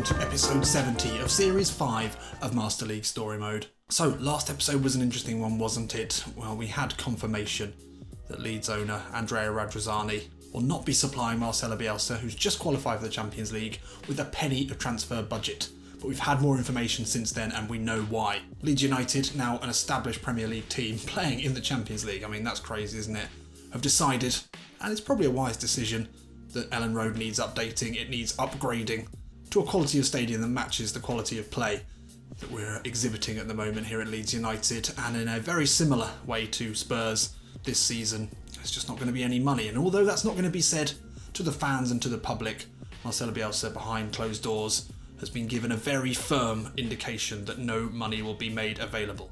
to episode 70 of series 5 of Master League Story Mode. So, last episode was an interesting one, wasn't it? Well, we had confirmation that Leeds owner Andrea Radrizzani will not be supplying Marcelo Bielsa, who's just qualified for the Champions League, with a penny of transfer budget. But we've had more information since then and we know why. Leeds United, now an established Premier League team playing in the Champions League, I mean that's crazy, isn't it, have decided, and it's probably a wise decision, that Ellen Road needs updating, it needs upgrading to a quality of stadium that matches the quality of play that we're exhibiting at the moment here at Leeds United, and in a very similar way to Spurs this season, there's just not going to be any money. And although that's not going to be said to the fans and to the public, Marcelo Bielsa behind closed doors has been given a very firm indication that no money will be made available,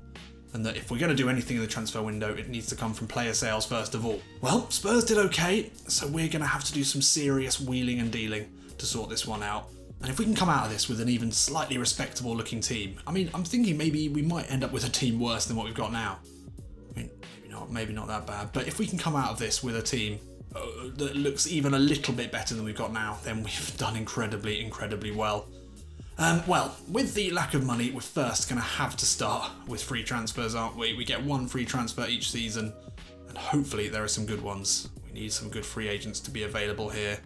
and that if we're going to do anything in the transfer window, it needs to come from player sales first of all. Well, Spurs did okay, so we're going to have to do some serious wheeling and dealing to sort this one out. And if we can come out of this with an even slightly respectable looking team, I mean, I'm thinking maybe we might end up with a team worse than what we've got now. I mean, maybe not that bad, but if we can come out of this with a team that looks even a little bit better than we've got now, then we've done incredibly, incredibly well. Well, with the lack of money, we're first going to have to start with free transfers, aren't we? We get one free transfer each season, and hopefully there are some good ones. We need some good free agents to be available here.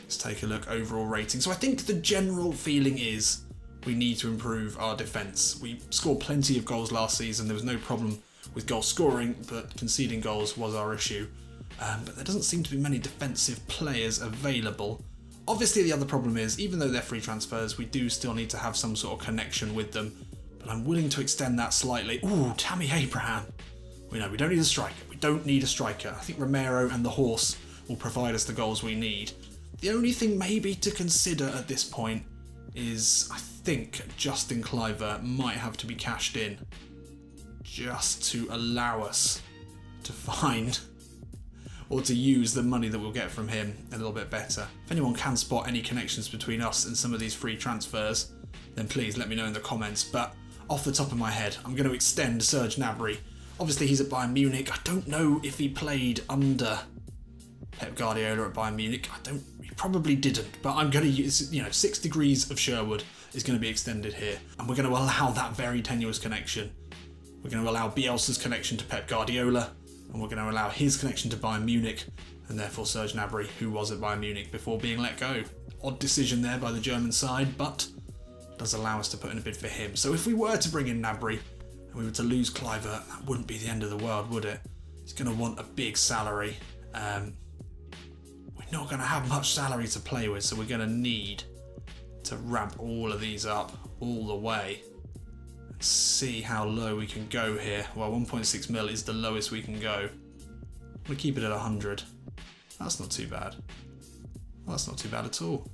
Let's take a look, overall rating. So I think the general feeling is we need to improve our defence. We scored plenty of goals last season, there was no problem with goal scoring, but conceding goals was our issue. But there doesn't seem to be many defensive players available. Obviously the other problem is, even though they're free transfers, we do still need to have some sort of connection with them, but I'm willing to extend that slightly. Ooh, Tammy Abraham. We know we don't need a striker. We don't need a striker. I think Romero and the horse will provide us the goals we need. The only thing maybe to consider at this point is I think Justin Kluivert might have to be cashed in just to allow us to find or to use the money that we'll get from him a little bit better. If anyone can spot any connections between us and some of these free transfers, then please let me know in the comments. But off the top of my head, I'm going to extend Serge Gnabry. Obviously he's at Bayern Munich. I don't know if he played under Pep Guardiola at Bayern Munich. He probably didn't, but I'm going to use, 6 degrees of Sherwood is going to be extended here, and we're going to allow that very tenuous connection. We're going to allow Bielsa's connection to Pep Guardiola, and we're going to allow his connection to Bayern Munich, and therefore Serge Gnabry, who was at Bayern Munich before being let go. Odd decision there by the German side, but does allow us to put in a bid for him. So if we were to bring in Gnabry, and we were to lose Kluivert, that wouldn't be the end of the world, would it? He's going to want a big salary. We're not going to have much salary to play with, so we're going to need to ramp all of these up all the way. See how low we can go here. Well, 1.6 mil is the lowest we can go. We'll keep it at 100. That's not too bad. Well, that's not too bad at all.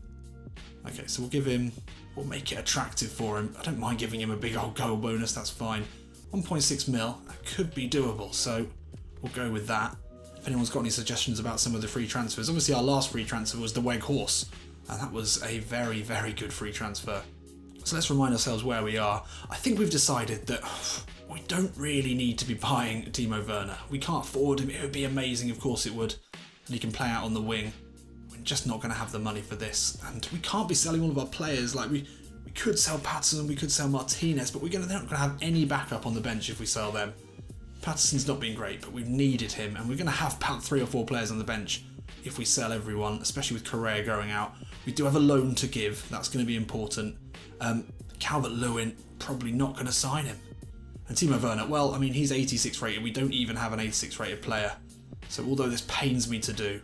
Okay, so we'll make it attractive for him. I don't mind giving him a big old goal bonus, that's fine. 1.6 mil, that could be doable, so we'll go with that. If anyone's got any suggestions about some of the free transfers, obviously our last free transfer was the Weg Horse, and that was a very, very good free transfer. So let's remind ourselves where we are. I think we've decided that we don't really need to be buying Timo Werner. We can't afford him. It would be amazing, of course it would. And he can play out on the wing. We're just not going to have the money for this. And we can't be selling all of our players. Like we could sell Patterson, we could sell Martinez, but they're not going to have any backup on the bench if we sell them. Patterson's not been great, but we've needed him. And we're going to have about 3 or 4 players on the bench if we sell everyone, especially with Correa going out. We do have a loan to give. That's going to be important. Calvert-Lewin, probably not going to sign him. And Timo Werner, well, I mean, he's 86 rated. We don't even have an 86 rated player. So although this pains me to do,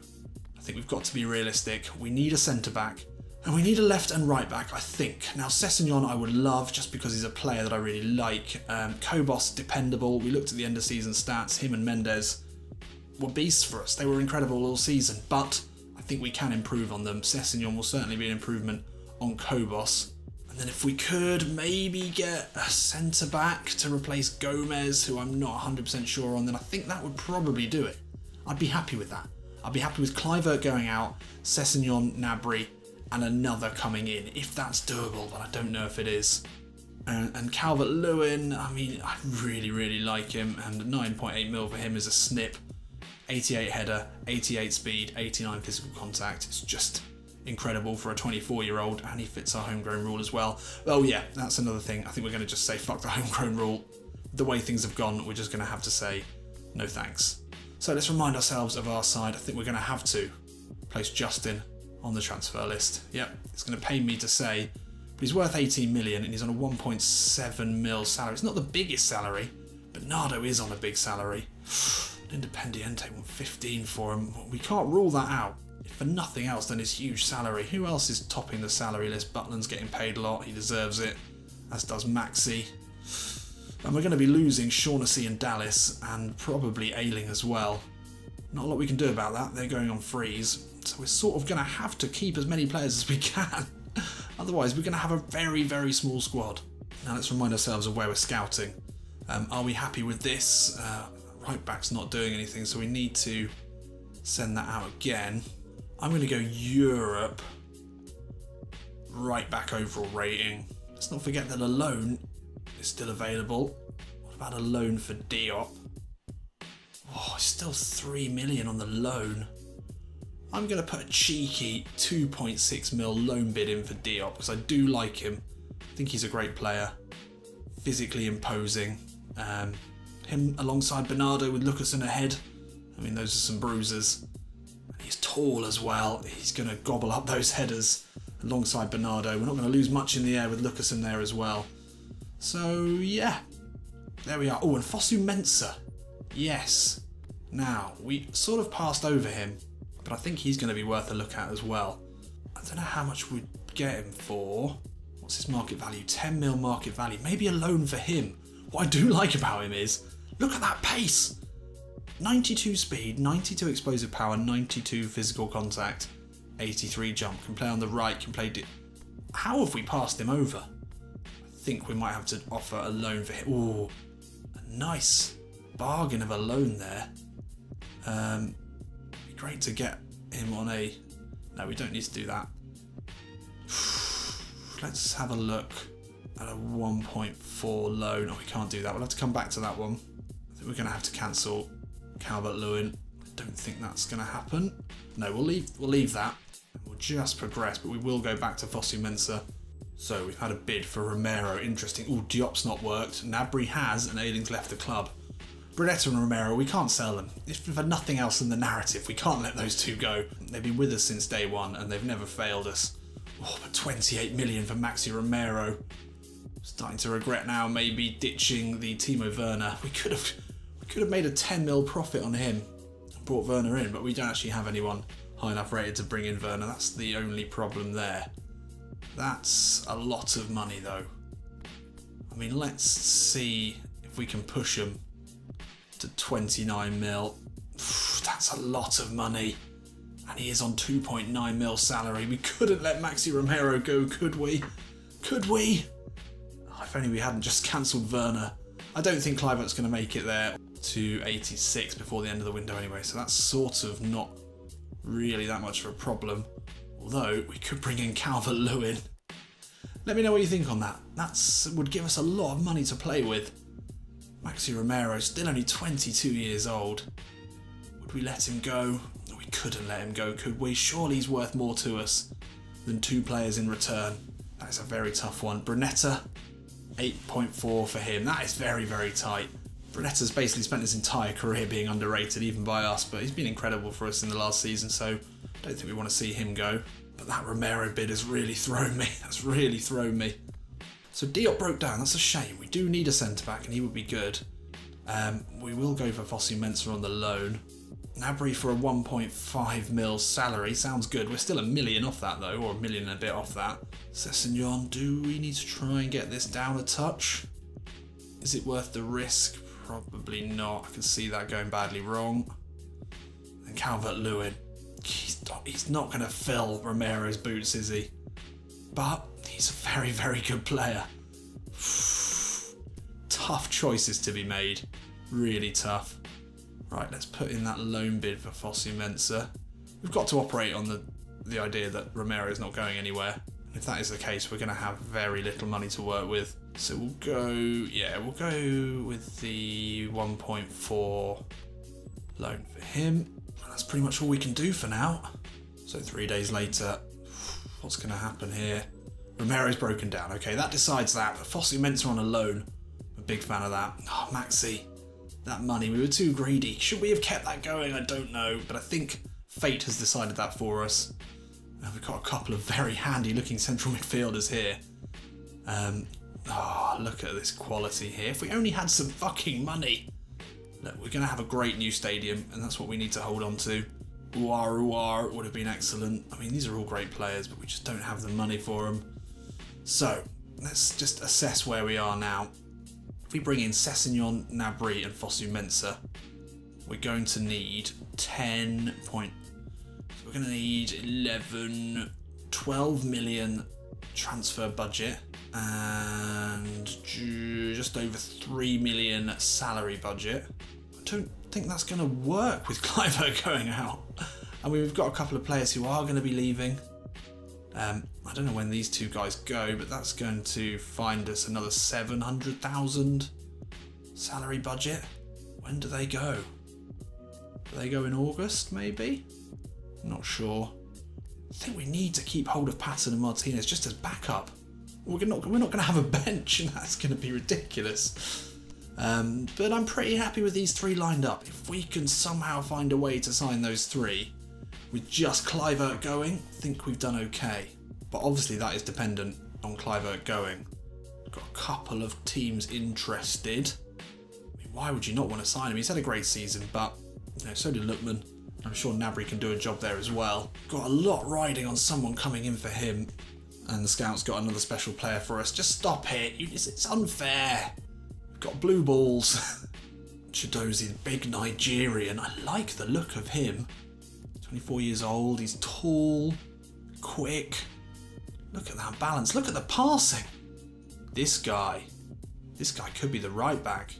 I think we've got to be realistic. We need a centre-back, and we need a left and right-back, I think. Now, Sessegnon I would love, just because he's a player that I really like. Kobos, dependable. We looked at the end-of-season stats. Him and Mendes were beasts for us. They were incredible all season, but I think we can improve on them. Sessegnon will certainly be an improvement on Kobos. And then if we could maybe get a centre-back to replace Gomez, who I'm not 100% sure on, then I think that would probably do it. I'd be happy with that. I'd be happy with Kluivert going out, Sessegnon, Gnabry, and another coming in, if that's doable, but I don't know if it is. And Calvert-Lewin, I mean, I really, really like him, and 9.8 mil for him is a snip. 88 header, 88 speed, 89 physical contact. incredible for a 24-year-old, and he fits our homegrown rule as well. Well, yeah, that's another thing. I think we're going to just say fuck the homegrown rule. The way things have gone, we're just going to have to say no thanks. So let's remind ourselves of our side. I think we're going to have to place Justin on the transfer list. Yep, it's going to pain me to say, but he's worth 18 million and he's on a 1.7 mil salary. It's not the biggest salary, but Nardo is on a big salary. Independiente won 15 for him. We can't rule that out. If for nothing else than his huge salary. Who else is topping the salary list? Butland's getting paid a lot. He deserves it. As does Maxi. And we're going to be losing Shaughnessy and Dallas and probably Ayling as well. Not a lot we can do about that. They're going on freeze. So we're sort of going to have to keep as many players as we can. Otherwise, we're going to have a very, very small squad. Now let's remind ourselves of where we're scouting. Are we happy with this? Right back's not doing anything, so we need to send that out again. I'm going to go Europe. Right back overall rating. Let's not forget that a loan is still available. What about a loan for Diop? Oh, it's still 3 million on the loan. I'm going to put a cheeky 2.6 mil loan bid in for Diop because I do like him. I think he's a great player. Physically imposing. Him alongside Bernardo with Lucasen ahead. I mean, those are some bruisers. He's tall as well. He's going to gobble up those headers alongside Bernardo. We're not going to lose much in the air with Lucasen there as well. So, yeah. There we are. Oh, and Fosu Mensah. Yes. Now, we sort of passed over him, but I think he's going to be worth a look at as well. I don't know how much we'd get him for. What's his market value? 10 mil market value. Maybe a loan for him. What I do like about him is, look at that pace. 92 speed, 92 explosive power, 92 physical contact, 83 jump. Can play on the right, can play... How have we passed him over? I think we might have to offer a loan for him. Ooh, a nice bargain of a loan there. Be great to get him on a... No, we don't need to do that. Let's have a look at a 1.4 loan. Oh, we can't do that. We'll have to come back to that one. I think we're going to have to cancel Calvert-Lewin. I don't think that's going to happen. No, we'll leave that. We'll just progress, but we will go back to Fosu Mensah. So we've had a bid for Romero. Interesting. Oh, Diop's not worked. Nabry has, and Ayling's left the club. Brunetta and Romero, we can't sell them. If for nothing else in the narrative, we can't let those two go. They've been with us since day one, and they've never failed us. Oh, but 28 million for Maxi Romero. Starting to regret now, maybe ditching the Timo Werner. We could have made a 10 mil profit on him and brought Werner in, but we don't actually have anyone high enough rated to bring in Werner. That's the only problem there. That's a lot of money though. I mean, let's see if we can push him to 29 mil. That's a lot of money. And he is on 2.9 mil salary. We couldn't let Maxi Romero go, could we? Could we? Oh, if only we hadn't just cancelled Werner. I don't think Kluivert's going to make it there to 86 before the end of the window anyway, so that's sort of not really that much of a problem. Although, we could bring in Calvert-Lewin. Let me know what you think on that. That would give us a lot of money to play with. Maxi Romero, still only 22 years old. Would we let him go? We couldn't let him go, could we? Surely he's worth more to us than two players in return. That is a very tough one. Brunetta, 8.4 for him. That is very, very tight. Brunetta's basically spent his entire career being underrated, even by us, but he's been incredible for us in the last season, so I don't think we want to see him go. But that Romero bid has really thrown me. That's really thrown me. So Diop broke down. That's a shame. We do need a centre-back, and he would be good. We will go for Fosu Mensah on the loan. Nabry for a 1.5 mil salary. Sounds good. We're still $1 million off that, though, or $1 million and a bit off that. Sessegnon, do we need to try and get this down a touch? Is it worth the risk? Probably not. I can see that going badly wrong. And Calvert-Lewin. He's not going to fill Romero's boots, is he? But he's a very, very good player. Tough choices to be made. Really tough. Right, let's put in that loan bid for Fosu Mensah. We've got to operate on the idea that Romero is not going anywhere. If that is the case, we're going to have very little money to work with. So we'll go with the 1.4 loan for him. That's pretty much all we can do for now. So 3 days later, What's going to happen here? Romero's broken down. Okay, that decides that. But Fosu Mensah on a loan. I'm a big fan of that. Oh, Maxi. That money. We were too greedy. Should we have kept that going? I don't know. But I think fate has decided that for us. We've got a couple of very handy looking central midfielders here. Look at this quality here. If we only had some fucking money. Look, we're going to have a great new stadium, and that's what we need to hold on to. Uar would have been excellent. I mean, these are all great players, but we just don't have the money for them. So, let's just assess where we are now. If we bring in Sessegnon, Gnabry and Fosu Mensah, we're going to need 10 point... So we're going to need 11, 12 million transfer budget and just over 3 million salary budget. I don't think that's going to work with Kluivert going out. I mean, we've got a couple of players who are going to be leaving. I don't know when these two guys go, but that's going to find us another 700,000 salary budget. When do they go? Do they go in August, maybe? I'm not sure. I think we need to keep hold of Patton and Martinez just as backup. We're not going to have a bench, and that's going to be ridiculous. But I'm pretty happy with these three lined up. If we can somehow find a way to sign those three with just Kluivert going, I think we've done okay. But obviously that is dependent on Kluivert going. We've got a couple of teams interested. I mean, why would you not want to sign him? He's had a great season, but so did Lookman. I'm sure Gnabry can do a job there as well. Got a lot riding on someone coming in for him. And the scout's got another special player for us. Just stop it. It's unfair. We've got blue balls. Chidozie, the big Nigerian. I like the look of him. 24 years old. He's tall, quick. Look at that balance. Look at the passing. This guy could be the right back.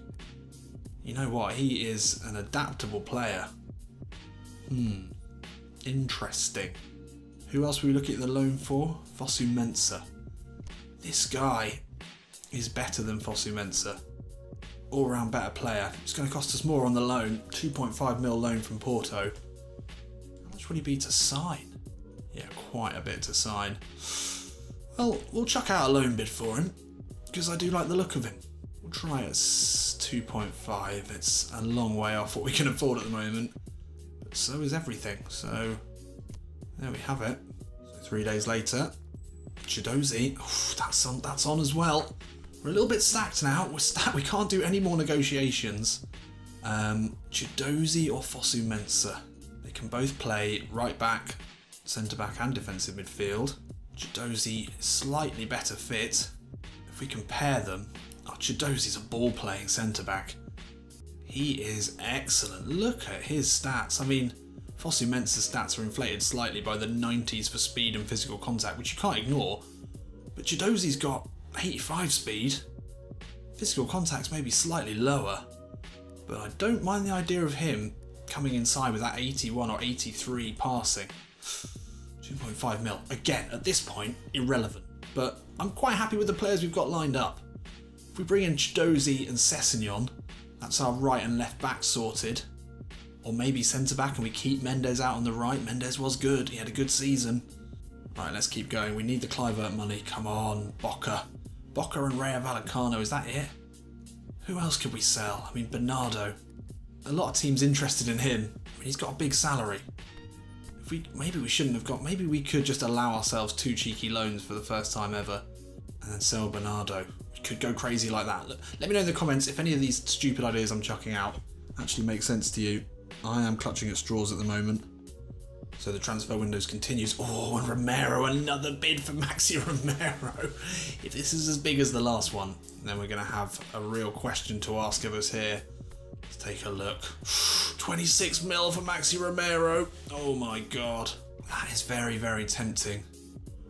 You know what? He is an adaptable player. Interesting. Who else were we looking at the loan for? Fosu Mensah. This guy is better than Fosu Mensah. All round better player. It's going to cost us more on the loan. 2.5 mil loan from Porto. How much would he be to sign? Yeah, quite a bit to sign. Well, we'll chuck out a loan bid for him because I do like the look of him. We'll try it at 2.5. It's a long way off what we can afford at the moment. But so is everything. So there we have it. So 3 days later, Chidozie, that's on as well. We're a little bit stacked now. We're stacked. We can't do any more negotiations. Chidozie or Fosu Mensah. They can both play right back, centre back and defensive midfield. Chidozie slightly better fit. If we compare them, Chidozie's a ball playing centre back. He is excellent. Look at his stats. I mean, Fosu Mensah's stats are inflated slightly by the 90s for speed and physical contact, which you can't ignore. But Chidozie's got 85 speed. Physical contact's maybe slightly lower. But I don't mind the idea of him coming inside with that 81 or 83 passing. 2.5 mil. Again, at this point, irrelevant. But I'm quite happy with the players we've got lined up. If we bring in Chidozie and Sessegnon, that's our right and left back sorted. Or maybe centre back and we keep Mendes out on the right. Mendes was good. He had a good season. Right, let's keep going. We need the Kluivert money. Come on, Boca. Boca and Rayo Vallecano, is that it? Who else could we sell? I mean, Bernardo. A lot of teams interested in him. I mean, he's got a big salary. Maybe we shouldn't have got... Maybe we could just allow ourselves 2 cheeky loans for the first time ever. And then sell Bernardo. We could go crazy like that. Let me know in the comments if any of these stupid ideas I'm chucking out actually make sense to you. I am clutching at straws at the moment. So the transfer window continues. Oh, and Romero, another bid for Maxi Romero. If this is as big as the last one, then we're going to have a real question to ask of us here. Let's take a look. 26 mil for Maxi Romero. Oh my god. That is very, very tempting.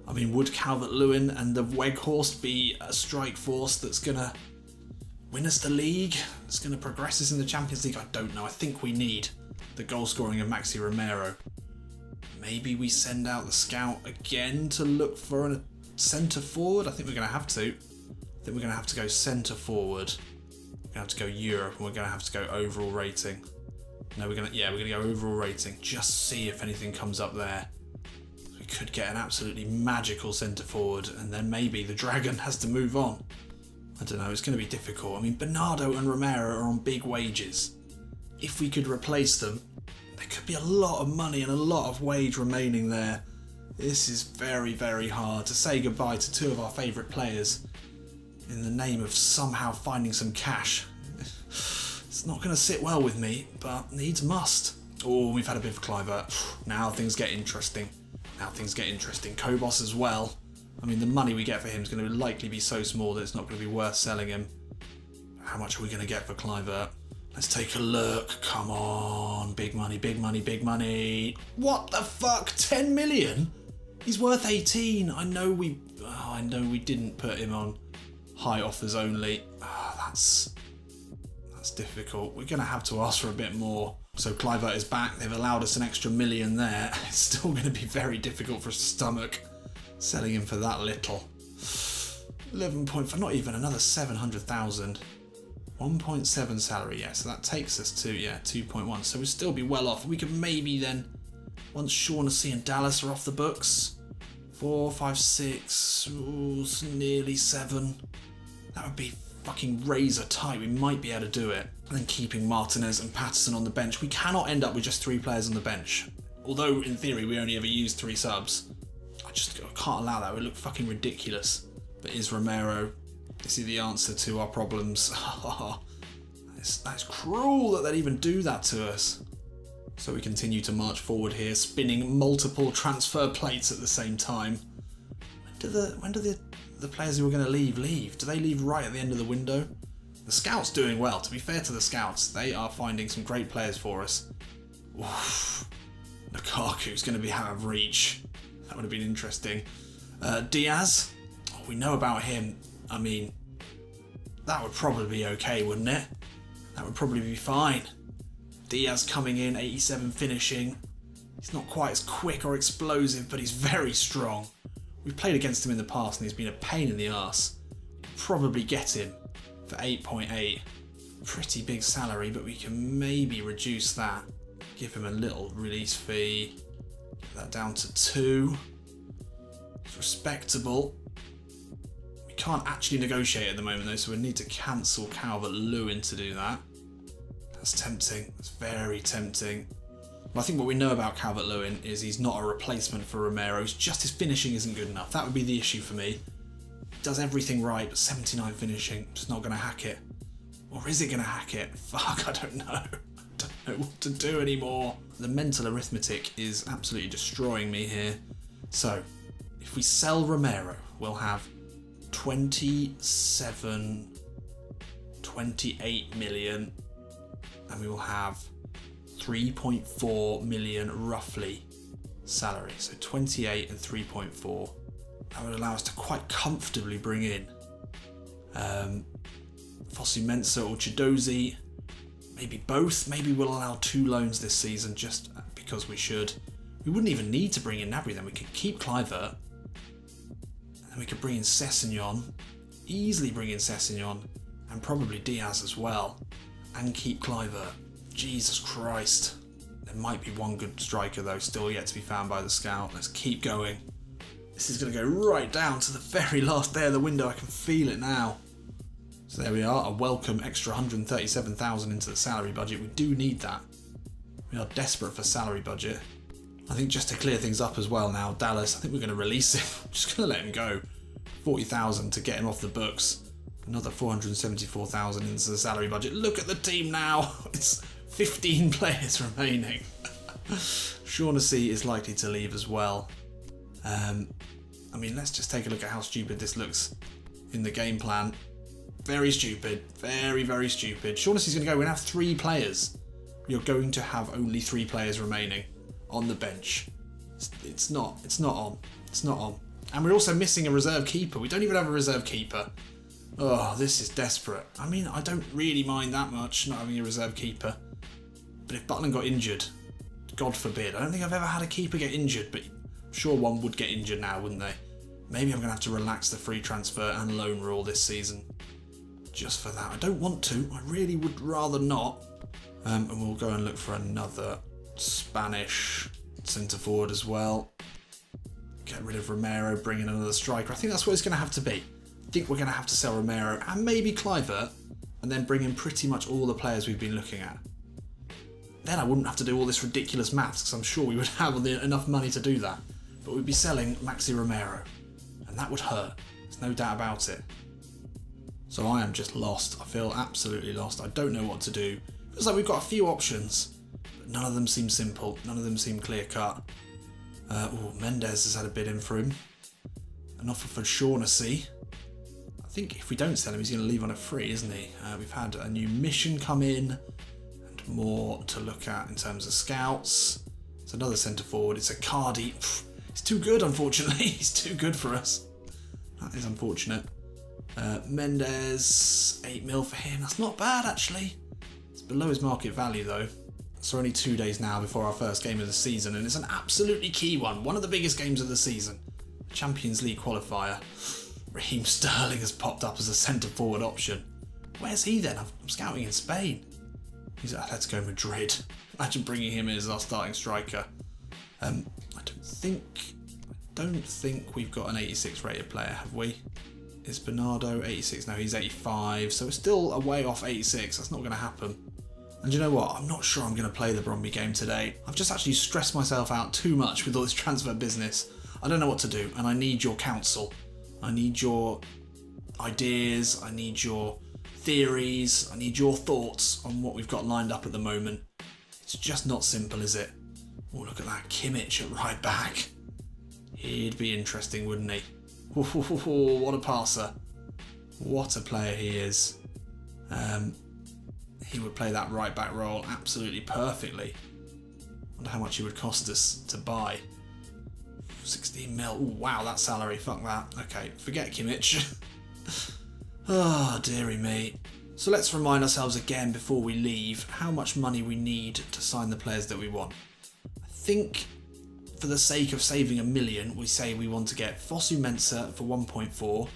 I mean, would Calvert-Lewin and the Weghorst be a strike force that's going to win us the league? It's going to progress us in the Champions League? I don't know. I think we need the goal scoring of Maxi Romero. Maybe we send out the scout again to look for a centre forward. I think we're going to have to. I think we're going to have to go centre forward. We're going to have to go Europe, and we're going to have to go overall rating. No, we're going to go overall rating. Just see if anything comes up there. So we we could get an absolutely magical centre forward, and then maybe the Dragon has to move on. I don't know, it's going to be difficult. I mean, Bernardo and Romero are on big wages. If we could replace them, there could be a lot of money and a lot of wage remaining there. This is very, very hard to say goodbye to two of our favourite players in the name of somehow finding some cash. It's not going to sit well with me, but needs must. Oh, we've had a bit of Clivert. Now things get interesting. Kobos as well. I mean, the money we get for him is going to likely be so small that it's not going to be worth selling him. How much are we going to get for Clivert? Let's take a look. Come on. Big money, big money, big money. What the fuck? 10 million? He's worth 18. I know we didn't put him on high offers only. That's difficult. We're going to have to ask for a bit more. So Clivert is back. They've allowed us an extra million there. It's still going to be very difficult for us to stomach selling him for that little. 11.5, not even another 700,000. 1.7 salary, yeah, so that takes us to, 2.1. So we'll still be well off. We could maybe then, once Shaughnessy and Dallas are off the books, 4, 5, 6, ooh, nearly 7. That would be fucking razor tight. We might be able to do it. And then keeping Martinez and Patterson on the bench. We cannot end up with just 3 players on the bench. Although, in theory, we only ever use 3 subs. I can't allow that. It would look fucking ridiculous. But is Romero... Is he the answer to our problems? That's cruel that they'd even do that to us. So we continue to march forward here, spinning multiple transfer plates at the same time. When do the players who are going to leave? Do they leave right at the end of the window? The scouts doing well. To be fair to the scouts, they are finding some great players for us. Oof. Lukaku's going to be out of reach. That would have been interesting. Diaz. Oh, we know about him. I mean, that would probably be okay, wouldn't it? That would probably be fine. Diaz coming in, 87 finishing. He's not quite as quick or explosive, but he's very strong. We've played against him in the past and he's been a pain in the arse. Probably get him for 8.8. Pretty big salary, but we can maybe reduce that. Give him a little release fee. Get that down to 2. It's respectable. Can't actually negotiate at the moment though, so we need to cancel Calvert-Lewin to do that. That's tempting. That's very tempting. Well, I think what we know about Calvert-Lewin is he's not a replacement for Romero. It's just his finishing isn't good enough. That would be the issue for me. He does everything right, but 79 finishing, just not going to hack it. Or is it going to hack it? Fuck, I don't know. I don't know what to do anymore. The mental arithmetic is absolutely destroying me here. So, if we sell Romero, we'll have 28 million, and we will have 3.4 million roughly salary. So 28 and 3.4. That would allow us to quite comfortably bring in Fosu Mensah or Chidozie. Maybe both. Maybe we'll allow 2 loans this season just because we should. We wouldn't even need to bring in Gnabry then. We could keep Clivert. And we could bring in Sessegnon, easily bring in Sessegnon, and probably Diaz as well, and keep Clivert. Jesus Christ. There might be one good striker though, still yet to be found by the scout. Let's keep going. This is going to go right down to the very last day of the window. I can feel it now. So there we are, a welcome extra 137,000 into the salary budget. We do need that. We are desperate for salary budget. I think just to clear things up as well now, Dallas, I think we're going to release him. I'm just going to let him go. 40,000 to get him off the books. Another 474,000 into the salary budget. Look at the team now. It's 15 players remaining. Shaughnessy is likely to leave as well. I mean, let's just take a look at how stupid this looks in the game plan. Very stupid. Very, very stupid. Shaughnessy's going to go. We're going to have 3 players. We are going to have only 3 players remaining on the bench. It's not on. It's not on. And we're also missing a reserve keeper. We don't even have a reserve keeper. Oh, this is desperate. I mean, I don't really mind that much not having a reserve keeper. But if Butland got injured, God forbid. I don't think I've ever had a keeper get injured, but I'm sure one would get injured now, wouldn't they? Maybe I'm going to have to relax the free transfer and loan rule this season. Just for that. I don't want to. I really would rather not. And we'll go and look for another Spanish centre forward as well. Get rid of Romero, bring in another striker. I think that's what it's going to have to be. I think we're going to have to sell Romero and maybe Kluivert, and then bring in pretty much all the players we've been looking at. Then I wouldn't have to do all this ridiculous maths, because I'm sure we would have enough money to do that. But we'd be selling Maxi Romero, and that would hurt. There's no doubt about it. So I am just lost. I feel absolutely lost. I don't know what to do. It feels like we've got a few options, but none of them seem simple. None of them seem clear-cut. Mendes has had a bid in for him. An offer for Shaughnessy. I think if we don't sell him, he's going to leave on a free, isn't he? We've had a new mission come in, and more to look at in terms of scouts. It's another centre forward. It's a Cardi. He's too good, unfortunately. He's too good for us. That is unfortunate. Mendes, 8 mil for him. That's not bad, actually. It's below his market value, though. So only 2 days now before our first game of the season, and it's an absolutely key one of the biggest games of the season. Champions League qualifier. Raheem Sterling has popped up as a centre-forward option. Where's he then? I'm scouting in Spain. He's at Atletico Madrid. Imagine bringing him in as our starting striker. I don't think we've got an 86 rated player, have we? Is Bernardo 86? No, he's 85, so it's still a way off 86. That's not going to happen. And you know what? I'm not sure I'm going to play the Bromby game today. I've just actually stressed myself out too much with all this transfer business. I don't know what to do, and I need your counsel. I need your ideas. I need your theories. I need your thoughts on what we've got lined up at the moment. It's just not simple, is it? Oh, look at that Kimmich at right back. He'd be interesting, wouldn't he? What a passer. What a player he is. He would play that right back role absolutely perfectly. Wonder how much he would cost us to buy. 16 mil. Ooh, wow, that salary. Fuck that. Okay, forget Kimmich. Oh, dearie me. So let's remind ourselves again before we leave how much money we need to sign the players that we want. I think for the sake of saving $1 million, we say we want to get Fosu Mensah for 1.4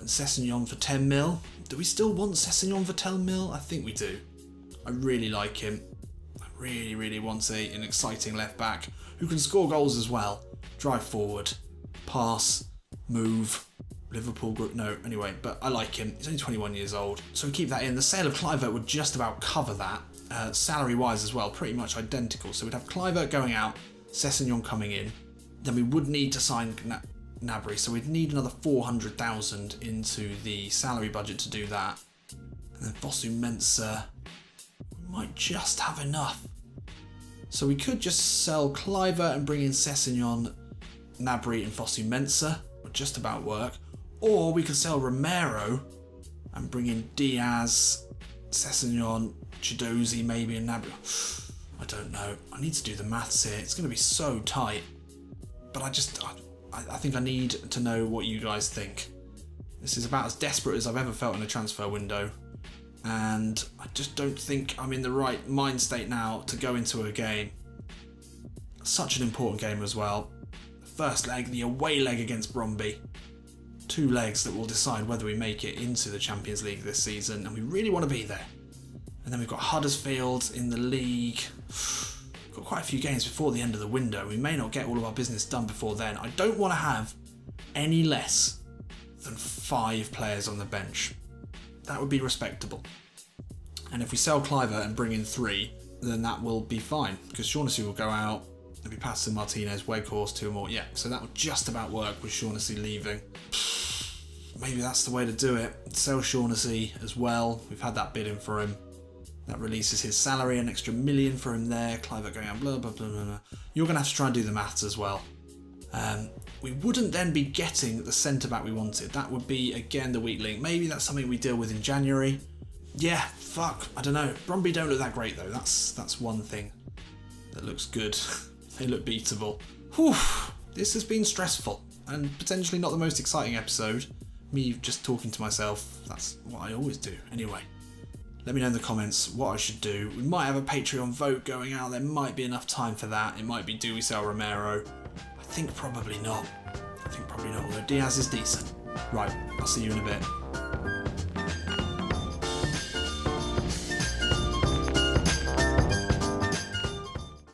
and Sessegnon for 10 mil. Do we still want Sessegnon for 10 mil? I think we do. I really like him. I really, really want an exciting left back who can score goals as well. Drive forward, pass, move. Liverpool group, no, anyway, but I like him. He's only 21 years old, so we keep that in. The sale of Kluivert would just about cover that, salary-wise as well, pretty much identical. So we'd have Kluivert going out, Sessegnon coming in, then we would need to sign Gnabry, so we'd need another 400,000 into the salary budget to do that. And then Fosu Mensah, we might just have enough. So we could just sell Kluivert and bring in Sessegnon, Gnabry and Fosu Mensah, would just about work. Or we could sell Romero and bring in Diaz, Sessegnon, Chidozie maybe, and Gnabry. I don't know. I need to do the maths here. It's going to be so tight. But I think I need to know what you guys think. This is about as desperate as I've ever felt in a transfer window. And I just don't think I'm in the right mind state now to go into a game. Such an important game as well. The first leg, the away leg against Bromby. 2 legs that will decide whether we make it into the Champions League this season, and we really want to be there. And then we've got Huddersfield in the league. We've got quite a few games before the end of the window. We may not get all of our business done before then. I don't want to have any less than 5 players on the bench. That would be respectable. And if we sell Kluivert and bring in 3, then that will be fine, because Shaughnessy will go out. There'll be Patterson, Martinez, Weghorst, 2 more. Yeah, so that would just about work with Shaughnessy leaving. Maybe that's the way to do it. Sell Shaughnessy as well. We've had that bid in for him. That releases his salary, an extra $1 million for him there. Kluivert going out, blah, blah, blah, blah, blah. You're going to have to try and do the maths as well. We wouldn't then be getting the centre-back we wanted. That would be, again, the weak link. Maybe that's something we deal with in January. Yeah, fuck, I don't know. Bromby don't look that great, though. That's one thing that looks good. They look beatable. Whew, this has been stressful and potentially not the most exciting episode. Me just talking to myself, that's what I always do. Anyway, let me know in the comments what I should do. We might have a Patreon vote going out. There might be enough time for that. It might be, do we sell Romero? I think probably not. Although Diaz is decent. Right, I'll see you in a bit.